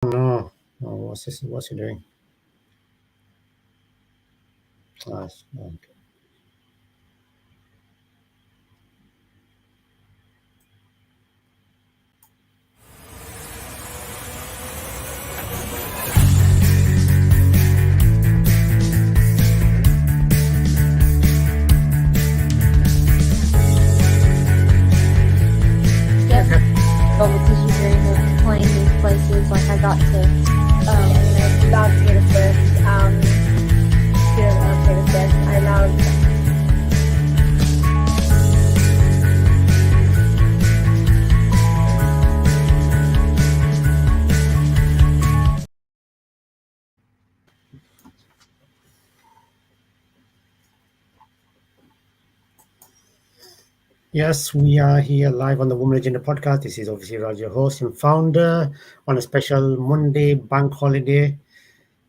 No, no, what's this? What's he doing? Okay. Yep. Okay. Obviously, she's very good at playing these places. Like I got to, love Taylor Swift. Still love Taylor Swift. I love. Yes, we are here live on the Woman Agenda podcast. This is obviously Roger, host and founder, on a special Monday bank holiday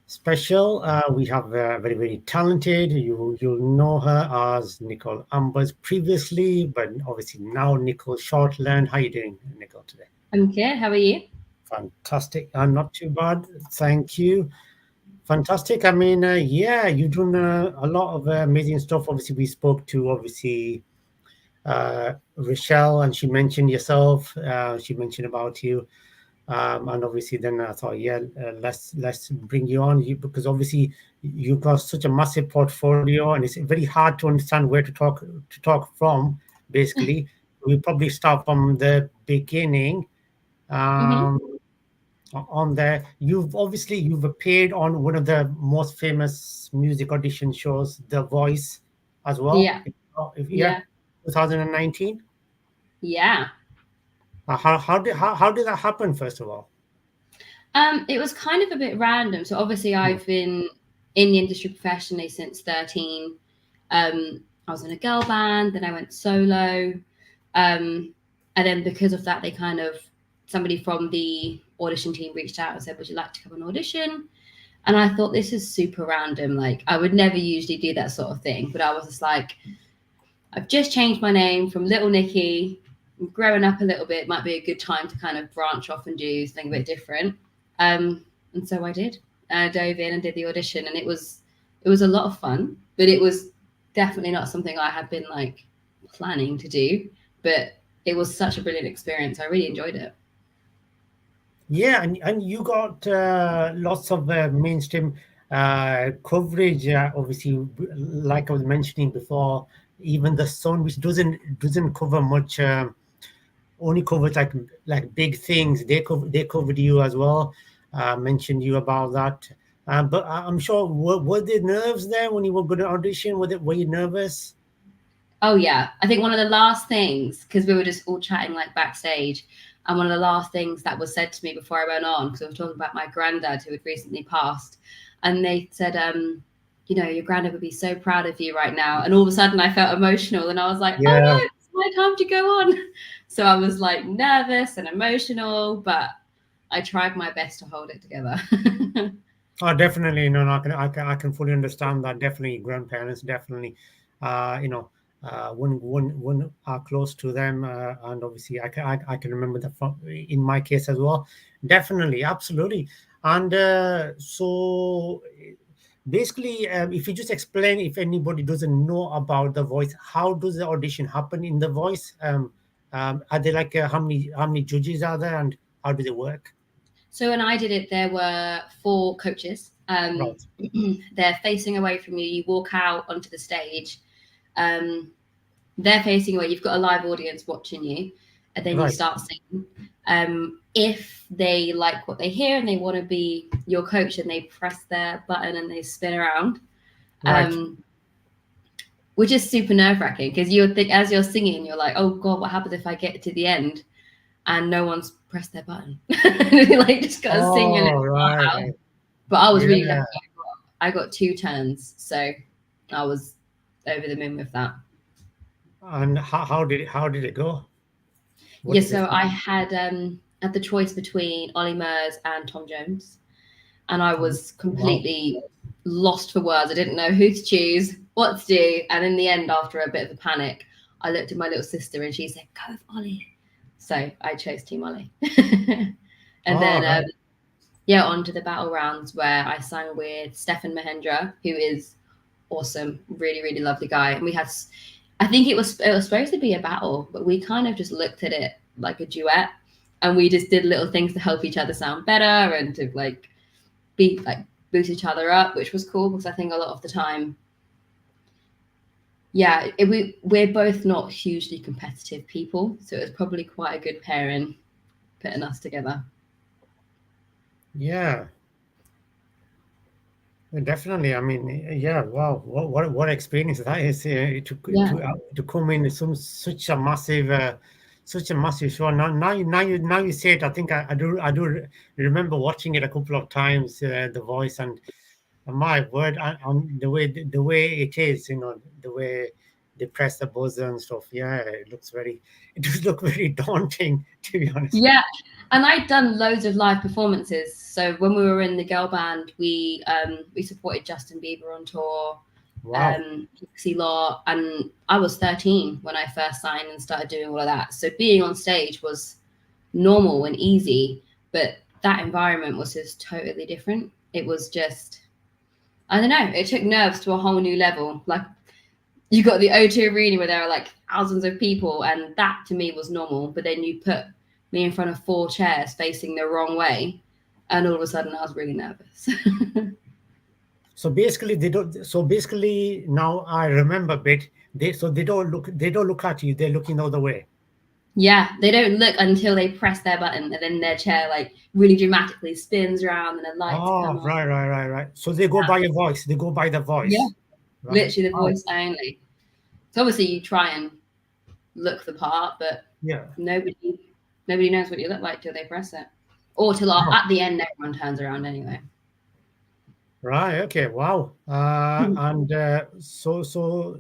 special. We have very, very talented. You'll know her as Nicole Ambers previously, but obviously now Nicole Shortland. How are you doing, Nicole, today? I'm good. How are you? Fantastic. Not too bad. Thank you. Fantastic. I mean, yeah, you've done a lot of amazing stuff. Obviously, we spoke to Rochelle, and she mentioned yourself. She mentioned about you, and obviously, then I thought, yeah, let's bring you on because obviously you've got such a massive portfolio, and it's very hard to understand where to talk from. Basically, we probably start from the beginning. Mm-hmm. Um, on there, you've appeared on one of the most famous music audition shows, The Voice, as well. Yeah. Yeah, Yeah. 2019. Yeah. How did that happen? First of all. It was kind of a bit random. So obviously Hmm. I've been in the industry professionally since 13. I was in a girl band, then I went solo. And then because of that, somebody from the audition team reached out and said, would you like to come and audition? And I thought, this is super random. Like, I would never usually do that sort of thing. But I was just like, I've just changed my name from Little Nikki. I'm growing up a little bit. Might be a good time to kind of branch off and do something a bit different. And so I did. I dove in and did the audition, and it was a lot of fun. But it was definitely not something I had been like planning to do. But it was such a brilliant experience. I really enjoyed it. Yeah, and you got lots of mainstream coverage. Obviously, like I was mentioning before, even the Sun, which doesn't cover much. Only covers like big things. They covered you as well. Mentioned you about that. But I'm sure were there nerves there when you were going to audition? Were you nervous? Oh yeah, I think one of the last things, because we were just all chatting like backstage, and one of the last things that was said to me before I went on, because I was talking about my granddad who had recently passed, and they said, your granddad would be so proud of you right now. And all of a sudden I felt emotional, and I was like, oh Yeah. no, it's my time to go on. So I was like nervous and emotional, but I tried my best to hold it together. Oh, definitely. No, no, I can fully understand that. Definitely, grandparents, definitely, you know, one are close to them, and obviously, I can remember that from in my case as well. Definitely, absolutely, and so basically, if you just explain, if anybody doesn't know about The Voice, how does the audition happen in The Voice? Are there like how many judges are there, and how do they work? So when I did it, there were 4 coaches. Right, They're facing away from you. You walk out onto the stage. Um, they're facing away. You've got a live audience watching you, and then you right, start singing. If they like what they hear and they want to be your coach, and they press their button and they spin around, right. which is super nerve wracking because you think as you're singing, you're like, oh god, what happens if I get to the end and no one's pressed their button? You like just gotta sing your Oh, little heart right. out. But I was really lucky. Yeah. I got 2 turns, so I was over the moon with that. And how did it go? What Yeah, did they so say? I had the choice between Ollie Murs and Tom Jones, and I was Wow. completely lost for words. I didn't know who to choose, what to do, and in the end, after a bit of a panic, I looked at my little sister and she said, "Go with Ollie." So I chose Team Ollie, and Oh, then right. onto the battle rounds where I sang with Stefan Mahendra, who is awesome, really, really lovely guy. And we had, I think it was supposed to be a battle, but we kind of just looked at it like a duet, and we just did little things to help each other sound better and to like boost each other up, which was cool because I think a lot of the time, we're both not hugely competitive people, so it was probably quite a good pairing putting us together. Yeah, definitely. I mean, yeah, wow, what experience that is to come in such a massive show. Now you say it. I think I do remember watching it a couple of times. The Voice, and my word, and the way it is, the way they press the buzzer and stuff. Yeah, it does look very daunting, to be honest. Yeah, and I'd done loads of live performances. So when we were in the girl band, we supported Justin Bieber on tour, Wow. Dixie Law, and I was 13 when I first signed and started doing all of that. So being on stage was normal and easy, but that environment was just totally different. It was just, I don't know, it took nerves to a whole new level. Like, you got the O2 Arena where there are like thousands of people, and that to me was normal. But then you put me in front of 4 chairs facing the wrong way, and all of a sudden I was really nervous. So basically, they don't. So basically, now I remember a bit. They don't look at you. They're looking the other way. Yeah, they don't look until they press their button, and then their chair like really dramatically spins around, and the lights come on. Right. So they go by your voice. They go by the voice. Yeah, right. Literally the voice only. So obviously you try and look the part, but nobody knows what you look like till they press it, or till at the end everyone turns around anyway. Right. Okay. Wow. And so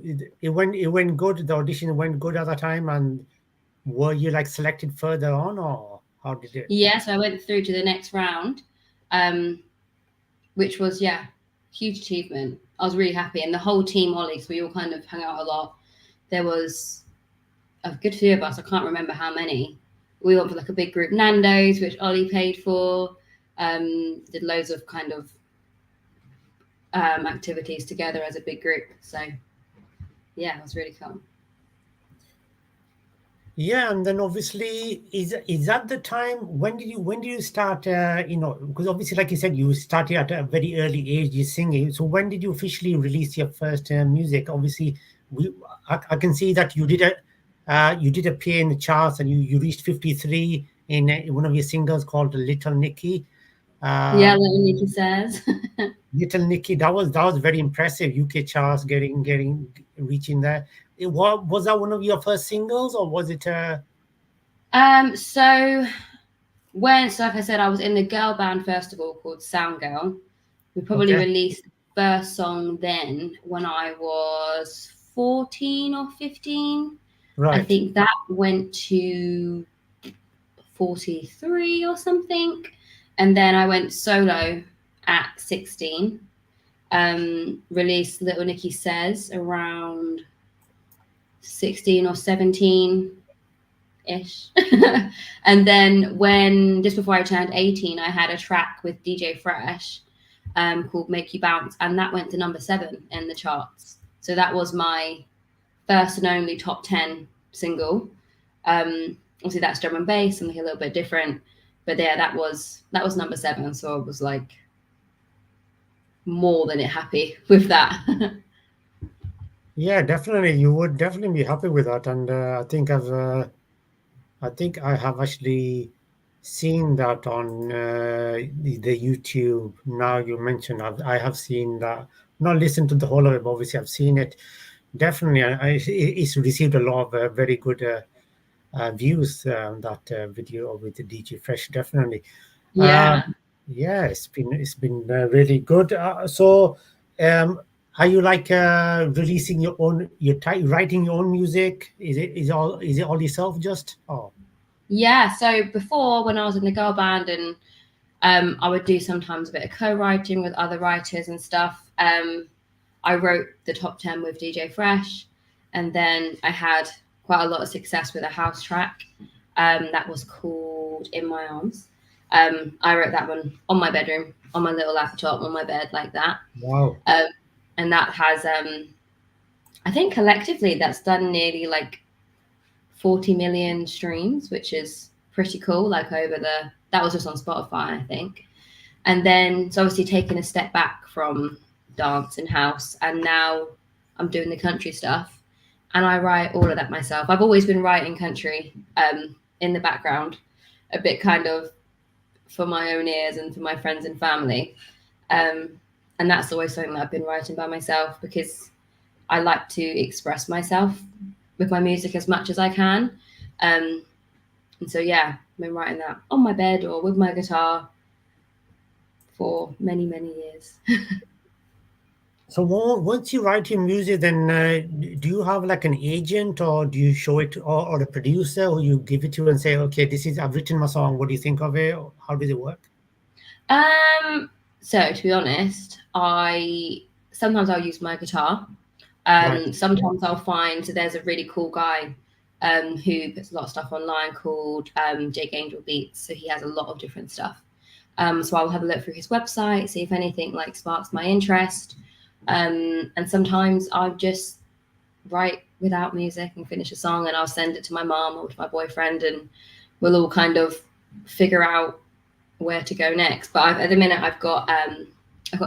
it went good. The audition went good at the time, and were you like selected further on, or how did it? Yeah. So I went through to the next round, which was huge achievement. I was really happy, and the whole team Ollie, so we all kind of hung out a lot. There was a good few of us. I can't remember how many. We went for like a big group Nando's, which Ollie paid for. Did loads of kind of activities together as a big group. So yeah, it was really cool. Yeah, and then obviously, is that the time? When did you start? Because obviously, like you said, you started at a very early age. You singing. So when did you officially release your first music? Obviously, I can see that you did appear in the charts, and you reached 53 in one of your singles called "Little Nicky." Little Nicky says. Little Nicky, that was very impressive. UK charts reaching there. Was that one of your first singles, or was it? So like I said, I was in the girl band festival called Sound Girl. We probably released the first song then when I was 14 or 15. Right. I think that went to 43 or something. And then I went solo at 16. Released Little Nicky Says around 16 or 17-ish. And then just before I turned 18, I had a track with DJ Fresh called Make You Bounce, and that went to number 7 in the charts. So that was my first and only top 10 single. Obviously that's drum and bass, something a little bit different. But yeah, that was number 7. So I was like more than happy with that. Yeah, definitely. You would definitely be happy with that, and I think I have actually seen that on the YouTube. Now you mentioned, I have seen that. Not listened to the whole of it, but obviously I've seen it. Definitely, it's received a lot of very good views. That video with the DJ Fresh, definitely. Yeah. It's been really good. So. Are you like releasing your own, writing your own music? Is it all yourself just? Oh. Yeah. So before, when I was in the girl band, and I would do sometimes a bit of co-writing with other writers and stuff. I wrote the top 10 with DJ Fresh, and then I had quite a lot of success with a house track that was called In My Arms. I wrote that one on my bedroom, on my little laptop, on my bed, like that. Wow. And that has, I think collectively that's done nearly like 40 million streams, which is pretty cool. Like that was just on Spotify, I think. And then, so obviously taking a step back from dance and house, and now I'm doing the country stuff, and I write all of that myself. I've always been writing country in the background, a bit kind of for my own ears and for my friends and family. And that's always something that I've been writing by myself, because I like to express myself with my music as much as I can. And so, yeah, I've been writing that on my bed or with my guitar for many, many years. So once you write your music, then do you have like an agent, or do you show it, or a producer who you give it to and say, okay, I've written my song, what do you think of it? How does it work? So to be honest, sometimes I'll use my guitar. Right. Sometimes I'll find, so there's a really cool guy who puts a lot of stuff online called Jake Angel Beats. So he has a lot of different stuff. So I'll have a look through his website, see if anything like sparks my interest. And sometimes I'll just write without music and finish a song, and I'll send it to my mom or to my boyfriend, and we'll all kind of figure out where to go next. But at the minute I've got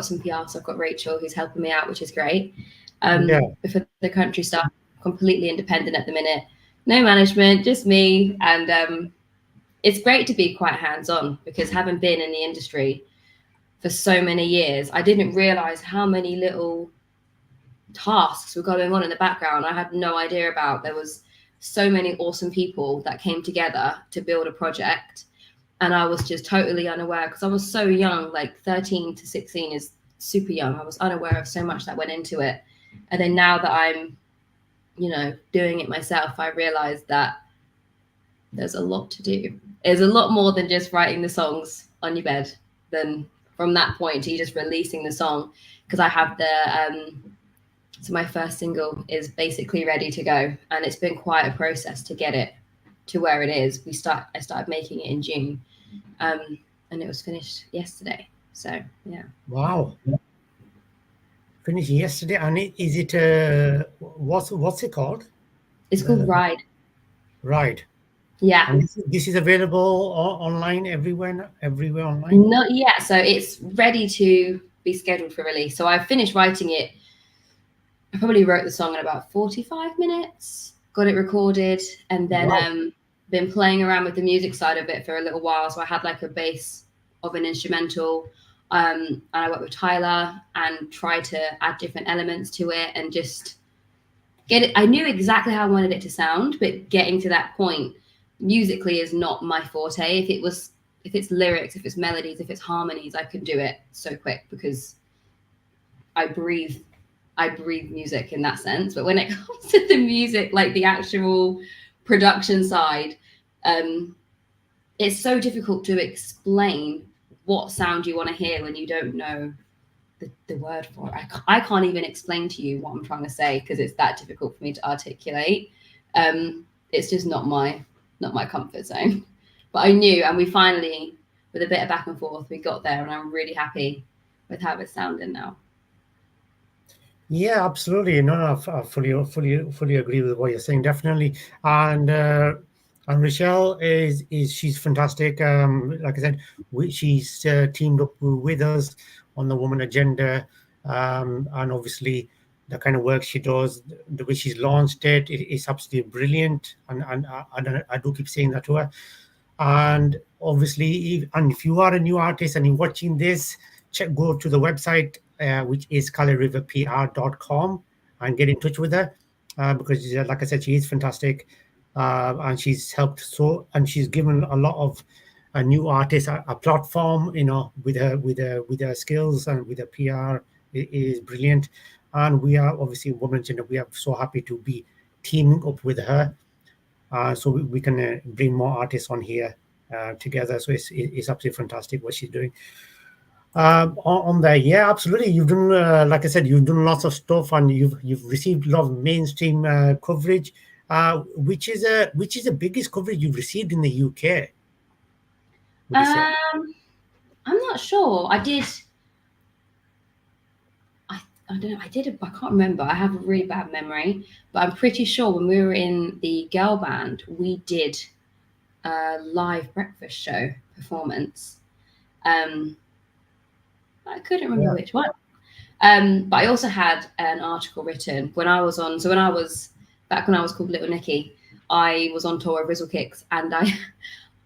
some PR, so I've got Rachel who's helping me out, which is great. But for the country stuff, completely independent at the minute, no management, just me. And it's great to be quite hands-on, because having been in the industry for so many years, I didn't realize how many little tasks were going on in the background I had no idea about. There was so many awesome people that came together to build a project, and I was just totally unaware, because I was so young, like 13 to 16 is super young. I was unaware of so much that went into it. And then now that I'm, doing it myself, I realized that there's a lot to do. There's a lot more than just writing the songs on your bed. Then from that point to you just releasing the song, because I have so my first single is basically ready to go, and it's been quite a process to get it to where it is. I started making it in June, and it was finished yesterday. So yeah. Wow. Finished yesterday. And is it what's it called? It's called Ride. Ride. Yeah. And this is available online everywhere online? Not yet. So it's ready to be scheduled for release. So I finished writing it. I probably wrote the song in about 45 minutes, got it recorded, and then been playing around with the music side of it for a little while. So I had like a base of an instrumental, and I worked with Tyler and tried to add different elements to it and just get it. I knew exactly how I wanted it to sound, but getting to that point musically is not my forte. If it's lyrics, if it's melodies, if it's harmonies, I could do it so quick, because I breathe music in that sense. But when it comes to the music, like the actual production side, it's so difficult to explain what sound you want to hear when you don't know the word for it. I can't even explain to you what I'm trying to say, because it's that difficult for me to articulate. It's just not my comfort zone. But I knew, and we finally, with a bit of back and forth, we got there, and I'm really happy with how it's sounding now. Yeah, absolutely. No, I fully agree with what you're saying. Definitely. And Rochelle she's fantastic. Like I said, she's teamed up with us on the Woman Agenda, and obviously the kind of work she does, the way she's launched it, is absolutely brilliant. And I do keep saying that to her. And obviously, if you are a new artist and you're watching this, go to the website, which is ScarletRiverPR.com, and get in touch with her, because like I said, she is fantastic, and she's helped and she's given a lot of new artists a platform, with her skills and with her PR. It is brilliant, and we are obviously Women Agenda. We are so happy to be teaming up with her, so we can bring more artists on here together. So it's absolutely fantastic what she's doing. On there, yeah, absolutely. You've done, like I said, you've done lots of stuff, and you've received a lot of mainstream coverage. Which is the biggest coverage you've received in the UK? would you say? I'm not sure. I did. I don't know. I can't remember. I have a really bad memory, but I'm pretty sure when we were in the girl band, we did a live breakfast show performance. I couldn't remember Yeah. which one. But I also had an article written when I was back when I was called Little Nicky, I was on tour with Rizzle Kicks, and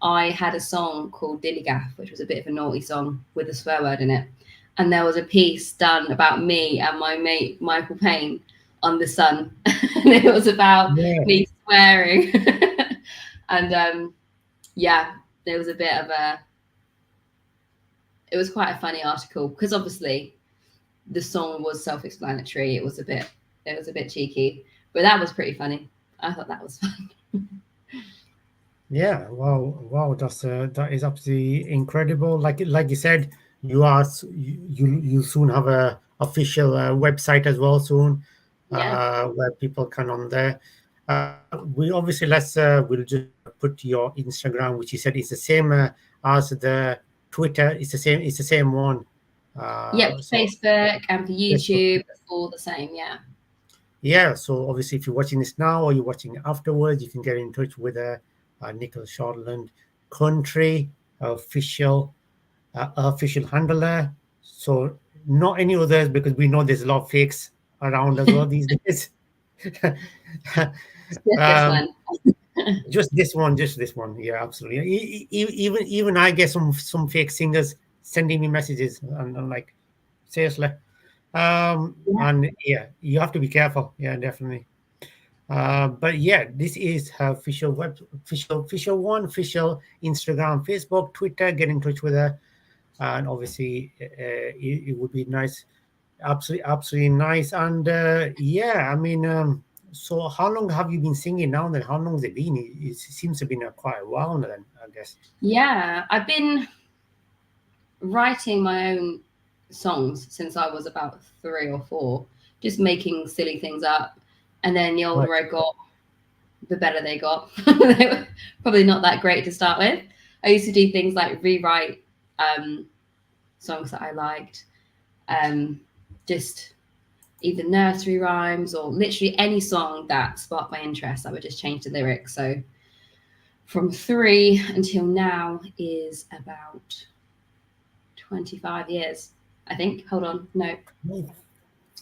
I had a song called Dilly Gaff, which was a bit of a naughty song with a swear word in it. And there was a piece done about me and my mate Michael Payne on The Sun, and it was about Yeah. me swearing. And yeah, there was a bit of it was quite a funny article because obviously the song was self-explanatory. It was a bit cheeky, but that was pretty funny. I thought that was fun. Yeah, wow, that is absolutely incredible. Like you said, you soon have a official website as well soon, Yeah. where people can on there. We obviously we'll just put your Instagram, which you said is the same as the Twitter. It's the same one. Yep, So Facebook and for Facebook. YouTube, all the same. Yeah. Yeah, so obviously, if you're watching this now or you're watching it afterwards, you can get in touch with Nicole Shortland, country official handler. So not any others because we know there's a lot of fakes around as well these days. Just this um, one. just this one. Yeah, absolutely. Even I get some fake singers sending me messages, and I'm like, seriously. Yeah. And yeah, you have to be careful. Yeah, definitely. But yeah, this is her official one, official Instagram, Facebook, Twitter. Get in touch with her, and obviously, it would be nice, absolutely nice. And yeah, I mean, so how long have you been singing now? Then how long has it been? It seems to have been quite a while now. Then I guess. Yeah. I've been writing my own songs since I was about 3 or 4, just making silly things up. And then the Right. older I got, the better they got. They were probably not that great to start with. I used to do things like rewrite songs that I liked, just either nursery rhymes or literally any song that sparked my interest. I would just change the lyrics. So from 3 until now is about 25 years, I think. Hold on, no,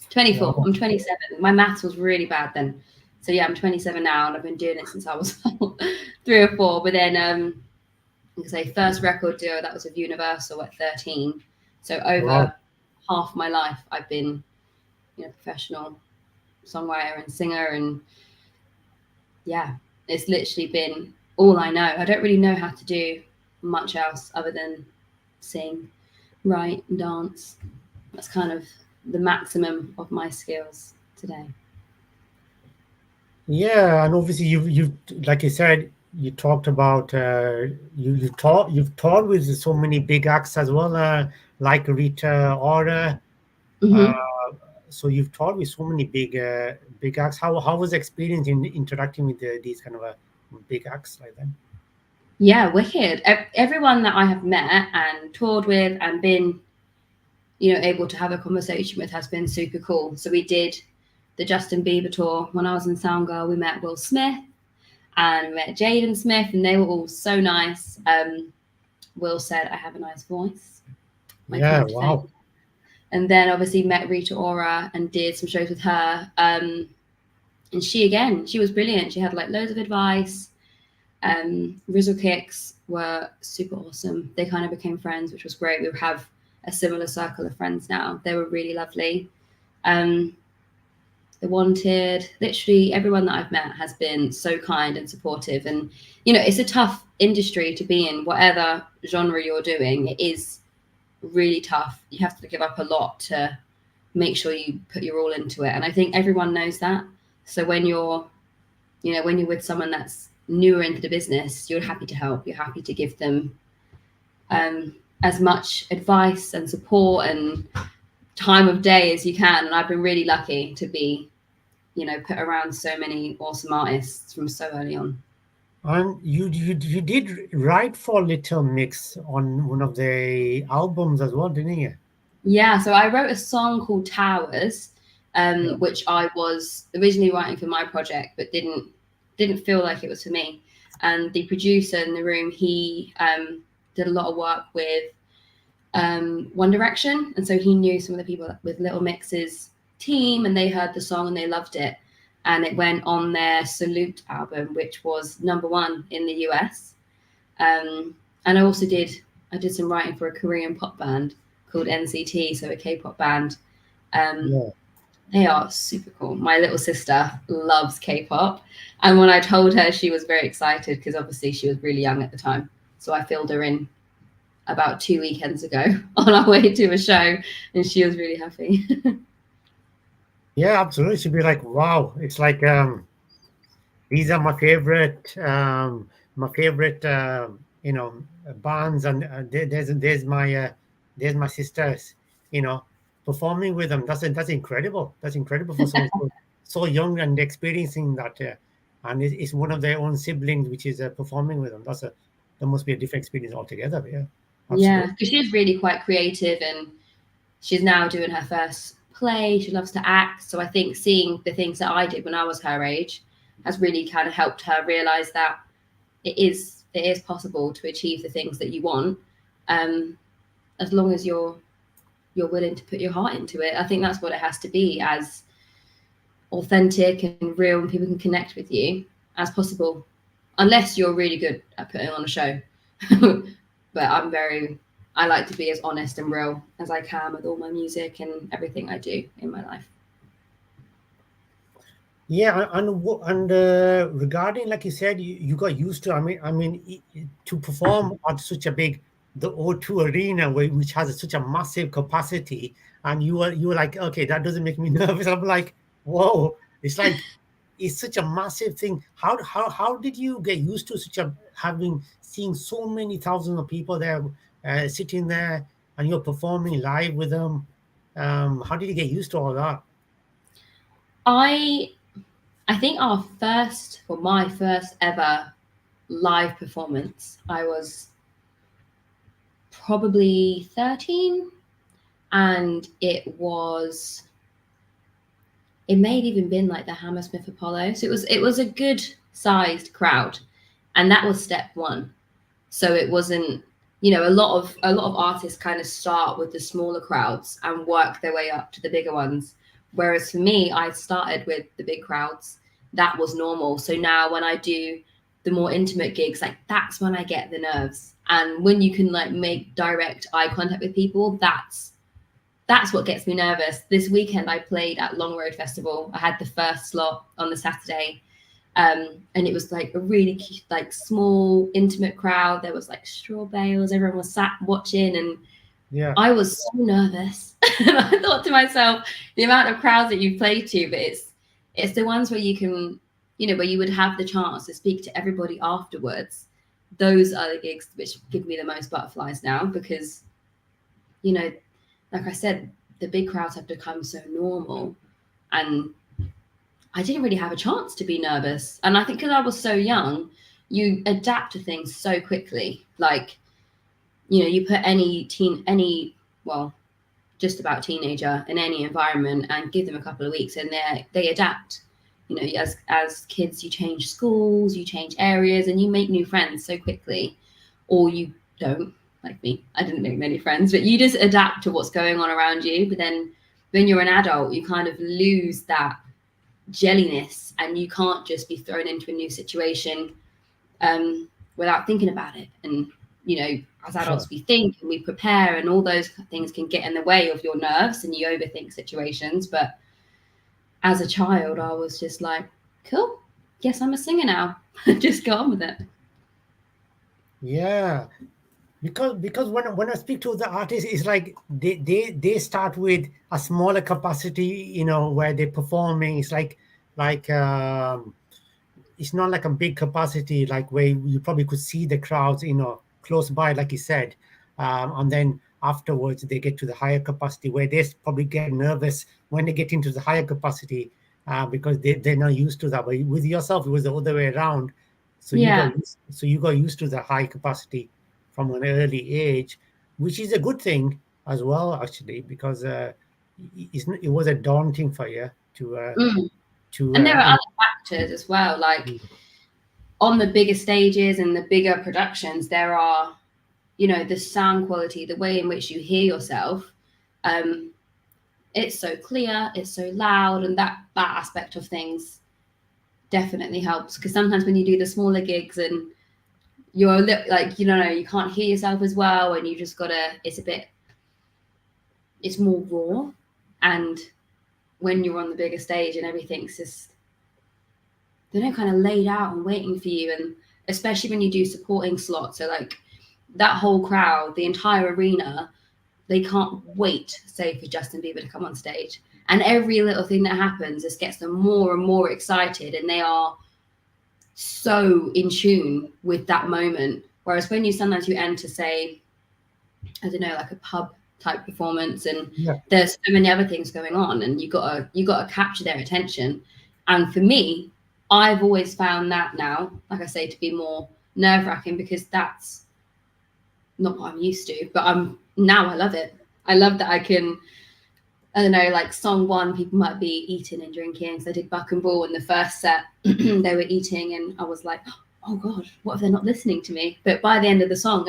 24. Wow. I'm 27. My maths was really bad then. So yeah, I'm 27 now, and I've been doing it since I was 3 or 4. But then, I can say first record deal that was with Universal at 13. So over Wow. half my life, I've been, professional songwriter and singer, and yeah, it's literally been all I know. I don't really know how to do much else other than sing, write, and dance. That's kind of the maximum of my skills today. Yeah, and obviously you've like you said, you talked about you've toured with so many big acts as well, like Rita Ora. Uh, Mm-hmm. so you've toured with so many big acts. How was the experience in interacting with these kind of big acts like that? Yeah, wicked. Everyone that I have met and toured with and been, able to have a conversation with has been super cool. So we did the Justin Bieber tour when I was in Soundgarden. We met Will Smith and we met Jaden Smith, and they were all so nice. Will said, "I have a nice voice." My Yeah, friend, thank wow. you. And then obviously met Rita Ora and did some shows with her. And she was brilliant. She had like loads of advice. Rizzle Kicks were super awesome. They kind of became friends, which was great. We have a similar circle of friends now. They were really lovely. The Wanted, literally everyone that I've met has been so kind and supportive. And, it's a tough industry to be in, whatever genre you're doing. It is really tough. You have to give up a lot to make sure you put your all into it. And I think everyone knows that. So when you're with someone that's newer into the business, you're happy to help. You're happy to give them as much advice and support and time of day as you can. And I've been really lucky to be, put around so many awesome artists from so early on. And you did write for Little Mix on one of the albums as well, didn't you? Yeah, so I wrote a song called Towers, Yeah. which I was originally writing for my project, but didn't feel like it was for me. And the producer in the room, he did a lot of work with One Direction, and so he knew some of the people with Little Mix's team, and they heard the song and they loved it, and it went on their Salute album, which was #1 in the US. And I did some writing for a Korean pop band called NCT, so a K-pop band. Um, Yeah. they are super cool. My little sister loves K-pop, and when I told her, she was very excited because obviously she was really young at the time. So I filled her in about 2 weekends ago on our way to a show, and she was really happy. Yeah, absolutely. She'd be like, wow, it's like these are my favorite bands, and there's my sisters, you know, performing with them. That's incredible. That's incredible for someone so young and experiencing that, and it's one of their own siblings which is performing with them. That must be a different experience altogether. Yeah, Yeah, absolutely. because she's really quite creative, and she's now doing her first play. She loves to act. So I think seeing the things that I did when I was her age has really kind of helped her realize that it is possible to achieve the things that you want, um, as long as you're willing to put your heart into it. I think that's what it has to be, as authentic and real, and people can connect with you as possible, unless you're really good at putting on a show. But I like to be as honest and real as I can with all my music and everything I do in my life. Yeah, and regarding, like you said, you got used to. To perform at such a big, the O2 Arena, which has such a massive capacity, and you were like, okay, that doesn't make me nervous. I'm like, whoa, it's like it's such a massive thing. How did you get used to such a having seeing so many thousands of people there, sitting there, and you're performing live with them? How did you get used to all that? I I think my first ever live performance, I was probably 13, and it may have even been like the Hammersmith Apollo. So it was a good sized crowd, and that was step one. So it wasn't, a lot of artists kind of start with the smaller crowds and work their way up to the bigger ones. Whereas for me, I started with the big crowds. That was normal. So now when I do the more intimate gigs, like that's when I get the nerves. And when you can like make direct eye contact with people, that's what gets me nervous. This weekend I played at Long Road Festival. I had the first slot on the Saturday, and it was like a really like small, intimate crowd. There was like straw bales. Everyone was sat watching, and Yeah, I was so nervous. And I thought to myself, the amount of crowds that you play to, but it's the ones where you can, where you would have the chance to speak to everybody afterwards. Those are the gigs which give me the most butterflies now, because you know, like I said, the big crowds have become so normal, and I didn't really have a chance to be nervous. And I think because I was so young, you adapt to things so quickly. Like, you put well, just about teenager in any environment and give them a couple of weeks, and they adapt. As kids, you change schools, you change areas, and you make new friends so quickly, or you don't. Like me, I didn't make many friends, but you just adapt to what's going on around you. But then when you're an adult, you kind of lose that jelliness, and you can't just be thrown into a new situation without thinking about it. And as adults, sure. we think and we prepare, and all those things can get in the way of your nerves, and you overthink situations. But as a child, I was just like, cool, guess I'm a singer now. Just go on with it. Yeah, because when I speak to the artists, it's like they start with a smaller capacity, where they're performing. It's like it's not like a big capacity, like where you probably could see the crowds, close by, like you said, and then afterwards they get to the higher capacity where they probably get nervous when they get into the higher capacity, because they're not used to that. But with yourself, it was the other way around. So you got used to the high capacity from an early age, which is a good thing as well, actually, because it was a daunting for you to And there are other factors as well, like on the bigger stages and the bigger productions, there are, you know, the sound quality, the way in which you hear yourself. It's so clear, it's so loud, and that aspect of things definitely helps, because sometimes when you do the smaller gigs and you're like, you know, you can't hear yourself as well, and you just gotta, it's more raw. And when you're on the bigger stage and everything's just, they're not kind of laid out and waiting for you. And especially when you do supporting slots, so like that whole crowd, the entire arena, they can't wait, say, for Justin Bieber to come on stage. And every little thing that happens just gets them more and more excited, and they are so in tune with that moment. Whereas when sometimes you enter, say, I don't know, like a pub type performance, and there's so many other things going on, and you gotta capture their attention. And for me, I've always found that now, like I say, to be more nerve-wracking, because that's not what I'm used to. But I love it. I love that I can, I don't know, like song one, people might be eating and drinking. So I did Buck and Ball in the first set, they were eating, and I was like, oh God, what if they're not listening to me? But by the end of the song,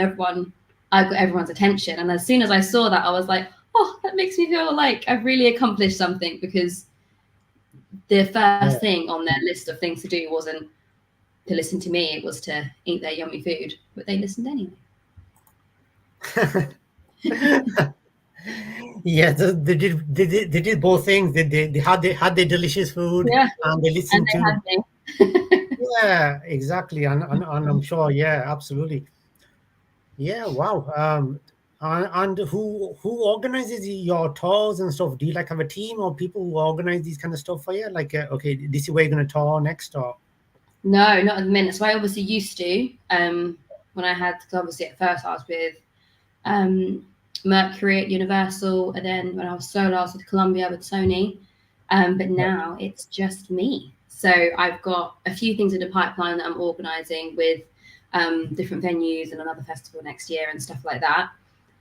I got everyone's attention. And as soon as I saw that, I was like, oh, that makes me feel like I've really accomplished something, because the first thing on their list of things to do wasn't to listen to me, it was to eat their yummy food, but they listened anyway. Yeah, they did both things. They had their delicious food, and they listened to. Yeah, exactly, and I'm sure, yeah, absolutely. Yeah, wow. And who organizes your tours and stuff? Do you like have a team or people who organize these kind of stuff for you? Like, okay, this is where you're going to tour next, or? No, not at the minute. So I obviously used to, when I had, because obviously at first I was with Mercury at Universal, and then when I was solo, I was with Columbia with Sony. But now it's just me. So I've got a few things in the pipeline that I'm organizing with different venues and another festival next year and stuff like that.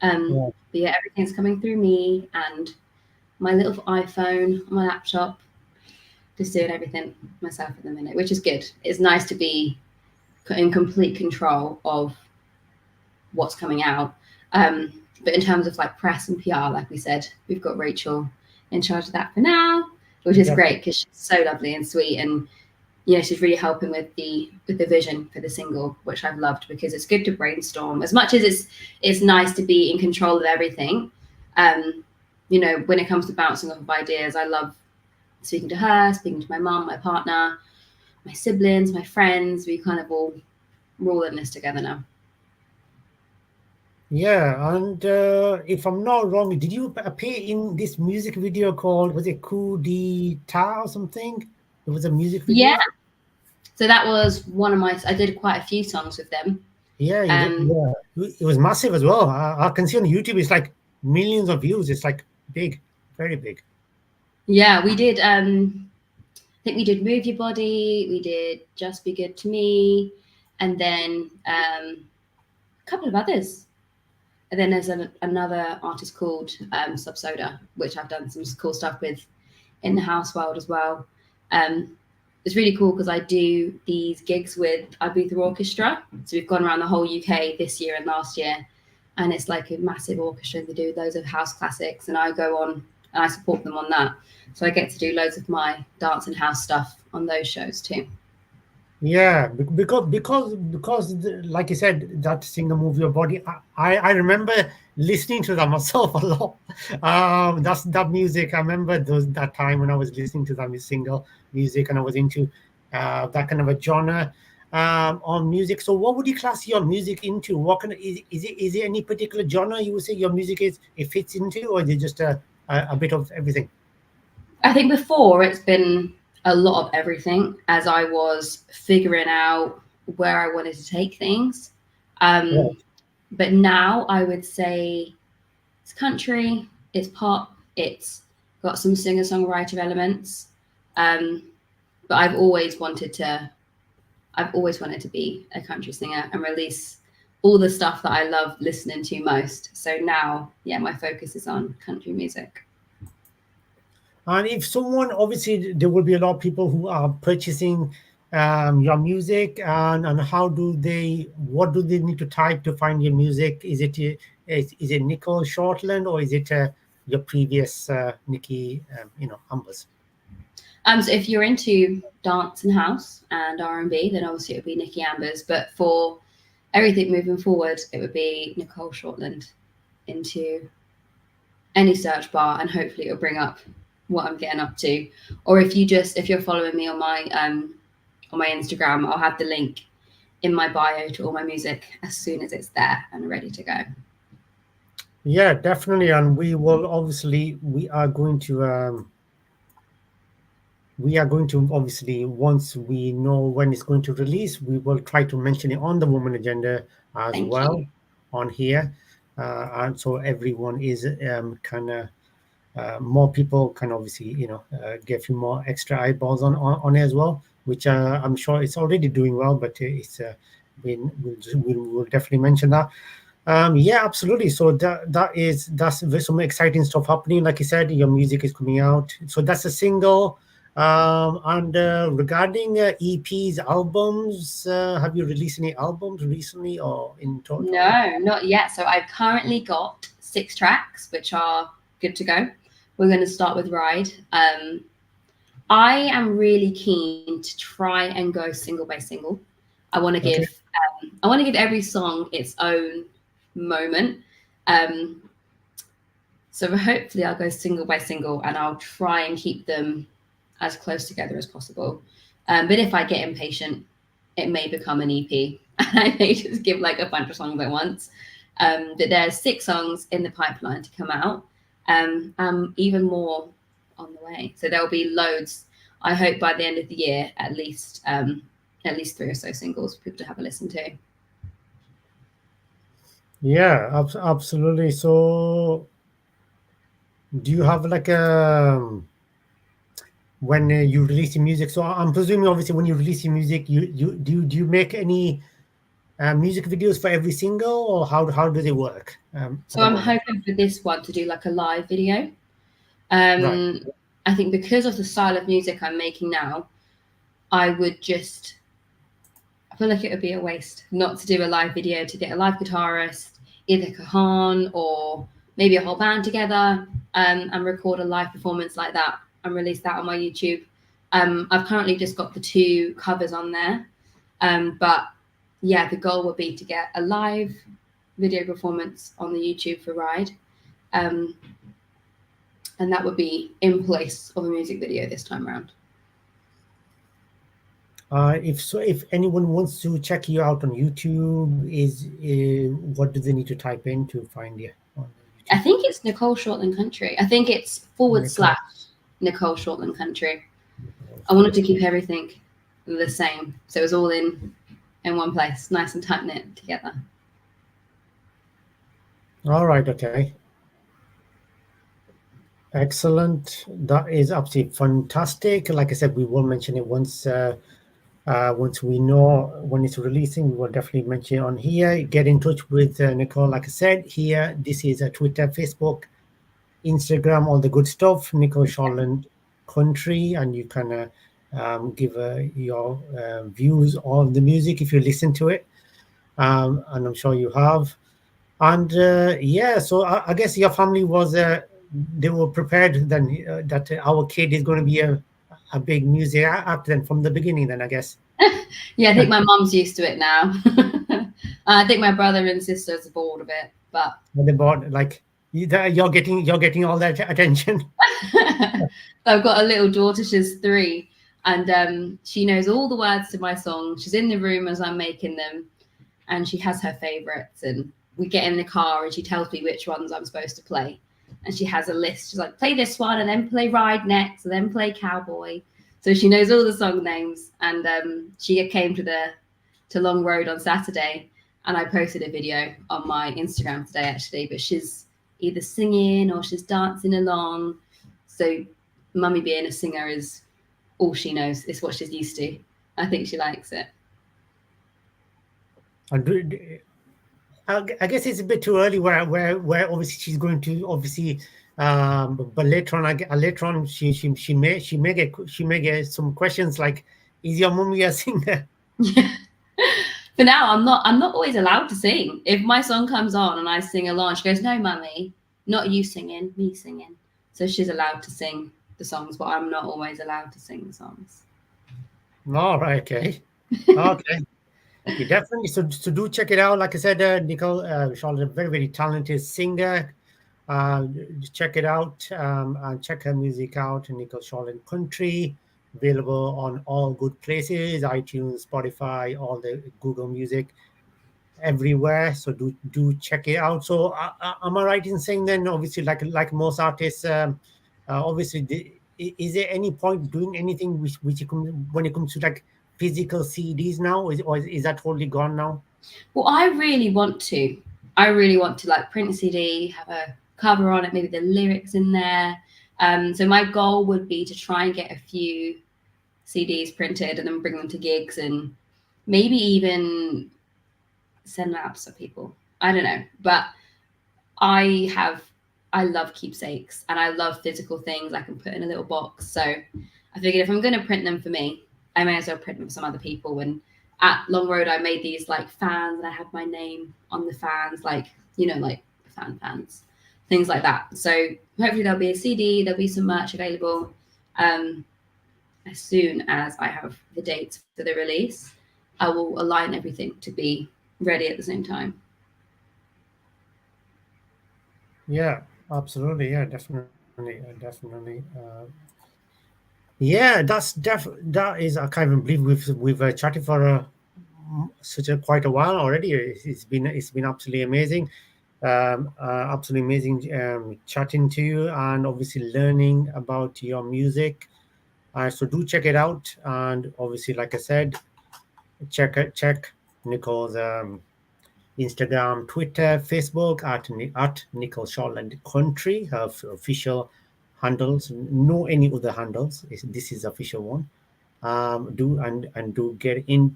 But yeah, everything's coming through me and my little iPhone, my laptop, just doing everything myself at the minute, which is good. It's nice to be in complete control of what's coming out. But in terms of like press and PR, like we said, we've got Rachel in charge of that for now, which is great, because she's so lovely and sweet, and she's really helping with the vision for the single, which I've loved, because it's good to brainstorm. As much as it's nice to be in control of everything, when it comes to bouncing off of ideas, I love speaking to her, speaking to my mum, my partner, my siblings, my friends. We kind of we're all in this together now. Yeah, and if I'm not wrong, did you appear in this music video called, was it Coup d'Etat or something? It was a music video? Yeah. So that was one of I did quite a few songs with them. Yeah, yeah. It was massive as well. I can see on YouTube, it's like millions of views. It's like big, very big. Yeah, we did, I think we did Move Your Body, we did Just Be Good to Me, and then a couple of others. And then there's another artist called Subsoda, which I've done some cool stuff with in the house world as well. It's really cool because I do these gigs with Ibiza Orchestra. So we've gone around the whole UK this year and last year. And it's like a massive orchestra. They do loads of house classics. And I go on and I support them on that. So I get to do loads of my dance and house stuff on those shows too. Yeah, because like you said, that singer Move Your Body, I remember listening to that myself a lot. That's that music. I remember that time when I was listening to that single music, and I was into that kind of a genre on music. So what would you class your music into? What kind of, is it any particular genre you would say your music it fits into, or is it just a bit of everything? I think before it's been a lot of everything, as I was figuring out where I wanted to take things. But now I would say it's country, it's pop, it's got some singer-songwriter elements. But I've always wanted to, I've always wanted to be a country singer and release all the stuff that I love listening to most. So now, yeah, my focus is on country music. And if someone, obviously, there will be a lot of people who are purchasing your music, and what do they need to type to find your music? Is it Nicole Shortland, or is it your previous Nikki, Ambers? So if you're into dance and house and R&B, then obviously it would be Nikki Ambers. But for everything moving forward, it would be Nicole Shortland into any search bar, and hopefully it'll bring up what I'm getting up to. Or if you're following me on my Instagram, I'll have the link in my bio to all my music as soon as it's there and ready to go. Yeah, definitely. And we are going to obviously, once we know when it's going to release, we will try to mention it on the Woman Agenda as Thank well you. on here, and so everyone is kind of more people can obviously get a few more extra eyeballs on it as well, which I'm sure it's already doing well, but we'll definitely mention that. Yeah, absolutely. So that's some exciting stuff happening. Like you said, your music is coming out, so that's a single. And regarding EPs, albums, have you released any albums recently or in total? No, not yet. So I've currently got 6 tracks, which are good to go. We're going to start with Ride. I am really keen to try and go single by single. I want to give every song its own moment. So hopefully I'll go single by single, and I'll try and keep them as close together as possible. But if I get impatient, it may become an EP. I may just give like a bunch of songs at once. But there's 6 songs in the pipeline to come out. Even more on the way. So there'll be loads. I hope by the end of the year, at least 3 or so singles for people to have a listen to. Yeah, absolutely. So do you have like when you release your music? So I'm presuming, obviously, when you release your music, do you make any music videos for every single, or how do they work? So I'm hoping for this one to do like a live video. Right. I think because of the style of music I'm making now, I feel like it would be a waste not to do a live video, to get a live guitarist, either Kahan or maybe a whole band together, and record a live performance like that and release that on my YouTube. I've currently just got the 2 covers on there. But yeah, the goal would be to get a live video performance on the YouTube for Ride. And that would be in place of a music video this time around. If anyone wants to check you out on YouTube, what do they need to type in to find you on YouTube? I think it's Nicole Shortland Country. I think it's / Nicole Shortland Country. I wanted to keep everything the same, so it was all in one place, nice and tight knit together. All right. Okay. Excellent. That is absolutely fantastic. Like I said, we will mention it once we know when it's releasing. We will definitely mention it on here. Get in touch with Nicole. Like I said, here, this is a Twitter, Facebook, Instagram, all the good stuff. Nicole Shortland Country, and you can give your views on the music if you listen to it, and I'm sure you have. And yeah, so I guess your family was they were prepared then that our kid is going to be a big music act then from the beginning then, I guess. Yeah, I think my mom's used to it now. I think my brother and sisters are bored of it, but they're bored, like you're getting all that attention. I've got a little daughter, she's 3, and she knows all the words to my song. She's in the room as I'm making them, and she has her favorites, and we get in the car and she tells me which ones I'm supposed to play. And she has a list. She's like, play this one and then play Ride next and then play Cowboy. So she knows all the song names. And she came to Long Road on Saturday, and I posted a video on my Instagram today, actually. But she's either singing or she's dancing along. So mummy being a singer is all she knows. It's what she's used to. I think she likes it. And I guess it's a bit too early. Where obviously she's going to obviously, but later on, later on she may get some questions like, "Is your mummy a singer?" For now, I'm not always allowed to sing. If my song comes on and I sing along, she goes, "No, mummy, not you singing, me singing." So she's allowed to sing the songs, but I'm not always allowed to sing the songs. All right, okay, okay. You definitely so do check it out. Like I said, Nicole Shortland, a very talented singer. Just check it out and check her music out. Nicole Shortland Country, available on all good places: iTunes, Spotify, all the Google Music, everywhere. So do check it out. So am I right in saying then? Obviously, like most artists, obviously, is there any point doing anything which you can, when it comes to like physical CDs now, or is that totally gone now? Well, I really want to. I really want to like print a CD, have a cover on it, maybe the lyrics in there. So my goal would be to try and get a few CDs printed and then bring them to gigs and maybe even send them out to some people. I don't know, but I have I love keepsakes and I love physical things I can put in a little box. So I figured if I'm going to print them for me, I may as well print them for some other people. And at Long Road, I made these like fans and I had my name on the fans, like, like fans, things like that. So hopefully there'll be a CD, there'll be some merch available as soon as I have the dates for the release. I will align everything to be ready at the same time. Yeah, absolutely. Yeah, definitely. Yeah, that is. I can't even believe we've chatted for such a quite a while already. It's been absolutely amazing, absolutely amazing chatting to you and obviously learning about your music. So do check it out, and obviously, like I said, check Nicole's Instagram, Twitter, Facebook at Nicole Shortland Country. Her official handles. No any other handles. This is the official one. Do and do get in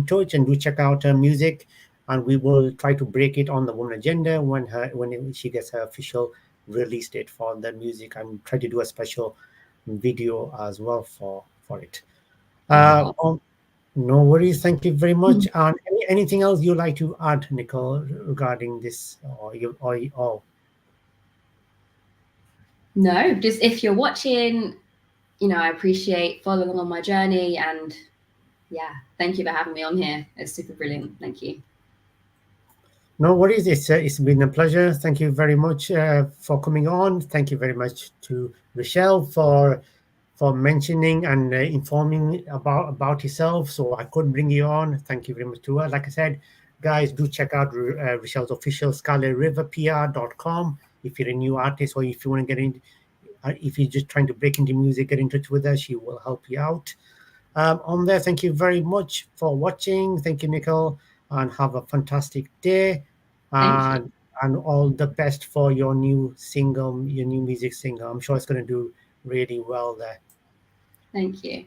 touch and do check out her music, and we will try to break it on the Woman Agenda when she gets her official release date for the music, and try to do a special video as well for it. Uh, Oh, um, no worries. Thank you very much. And anything else you'd like to add, Nicole, regarding this, or no, just if you're watching, I appreciate following on my journey. And yeah, thank you for having me on here. It's super brilliant. Thank you. no worries. It's been a pleasure. Thank you very much for coming on. Thank you very much to Rochelle for mentioning and informing about yourself, so I could bring you on. Thank you very much to her. Like I said, guys, do check out Rochelle's official scarletriverpr.com if you're a new artist, or if you want to get in, if you're just trying to break into music, get in touch with her. She will help you out on there. Thank you very much for watching. Thank you, Nicole, and have a fantastic day. Thank you. And all the best for your new single, your new music single. I'm sure it's going to do really well there. Thank you.